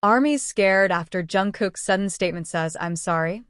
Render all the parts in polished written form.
Army's scared after Jungkook's sudden statement says, "I'm sorry."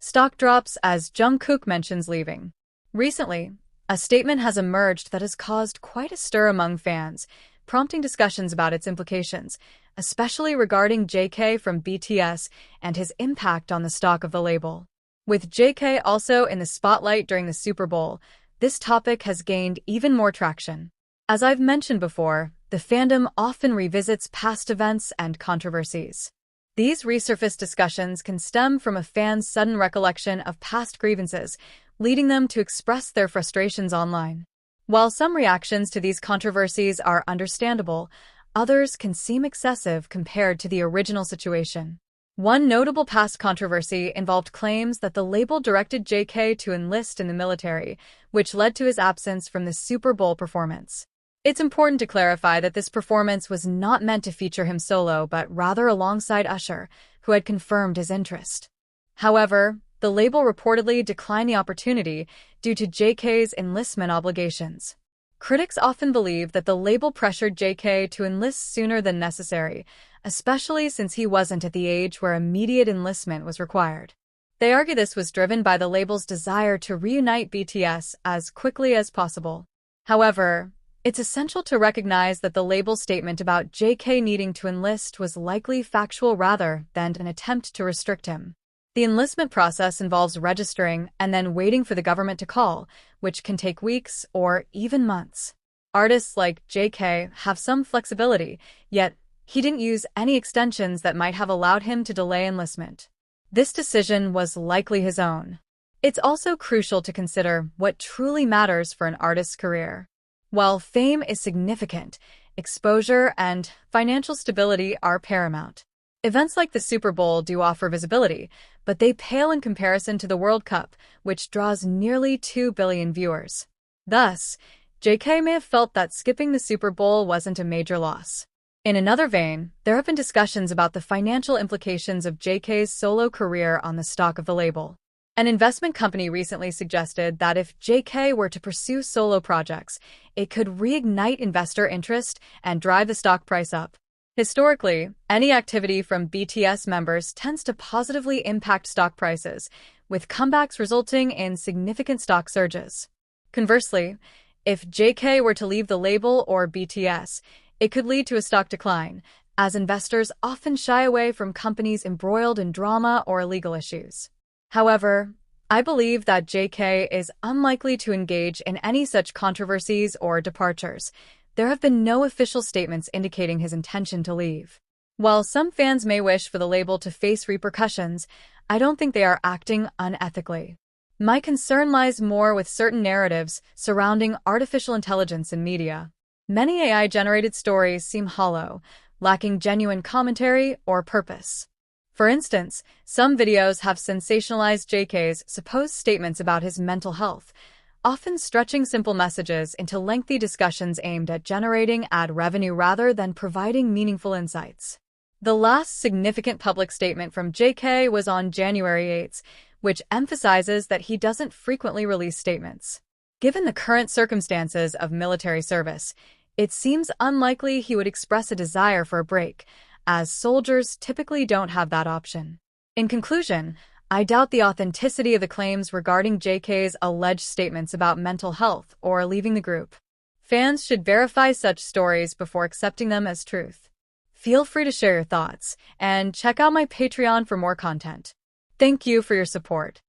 Stock drops as Jungkook mentions leaving. Recently, a statement has emerged that has caused quite a stir among fans, prompting discussions about its implications, especially regarding JK from BTS and his impact on the stock of the label. With JK also in the spotlight during the Super Bowl, this topic has gained even more traction. As I've mentioned before, the fandom often revisits past events and controversies. These resurfaced discussions can stem from a fan's sudden recollection of past grievances, leading them to express their frustrations online. While some reactions to these controversies are understandable, others can seem excessive compared to the original situation. One notable past controversy involved claims that the label directed JK to enlist in the military, which led to his absence from the Super Bowl performance. It's important to clarify that this performance was not meant to feature him solo, but rather alongside Usher, who had confirmed his interest. However, the label reportedly declined the opportunity due to JK's enlistment obligations. Critics often believe that the label pressured JK to enlist sooner than necessary, especially since he wasn't at the age where immediate enlistment was required. They argue this was driven by the label's desire to reunite BTS as quickly as possible. However, it's essential to recognize that the label's statement about JK needing to enlist was likely factual rather than an attempt to restrict him. The enlistment process involves registering and then waiting for the government to call, which can take weeks or even months. Artists like JK have some flexibility, yet he didn't use any extensions that might have allowed him to delay enlistment. This decision was likely his own. It's also crucial to consider what truly matters for an artist's career. While fame is significant, exposure and financial stability are paramount. Events like the Super Bowl do offer visibility, but they pale in comparison to the World Cup, which draws nearly 2 billion viewers. Thus, JK may have felt that skipping the Super Bowl wasn't a major loss. In another vein, there have been discussions about the financial implications of JK's solo career on the stock of the label. An investment company recently suggested that if JK were to pursue solo projects, it could reignite investor interest and drive the stock price up. Historically, any activity from BTS members tends to positively impact stock prices, with comebacks resulting in significant stock surges. Conversely, if JK were to leave the label or BTS, it could lead to a stock decline, as investors often shy away from companies embroiled in drama or legal issues. However, I believe that JK is unlikely to engage in any such controversies or departures. There have been no official statements indicating his intention to leave. While some fans may wish for the label to face repercussions, I don't think they are acting unethically. My concern lies more with certain narratives surrounding artificial intelligence in media. Many AI-generated stories seem hollow, lacking genuine commentary or purpose. For instance, some videos have sensationalized JK's supposed statements about his mental health, often stretching simple messages into lengthy discussions aimed at generating ad revenue rather than providing meaningful insights. The last significant public statement from JK was on January 8, which emphasizes that he doesn't frequently release statements. Given the current circumstances of military service, it seems unlikely he would express a desire for a break, as soldiers typically don't have that option. In conclusion, I doubt the authenticity of the claims regarding JK's alleged statements about mental health or leaving the group. Fans should verify such stories before accepting them as truth. Feel free to share your thoughts, and check out my Patreon for more content. Thank you for your support.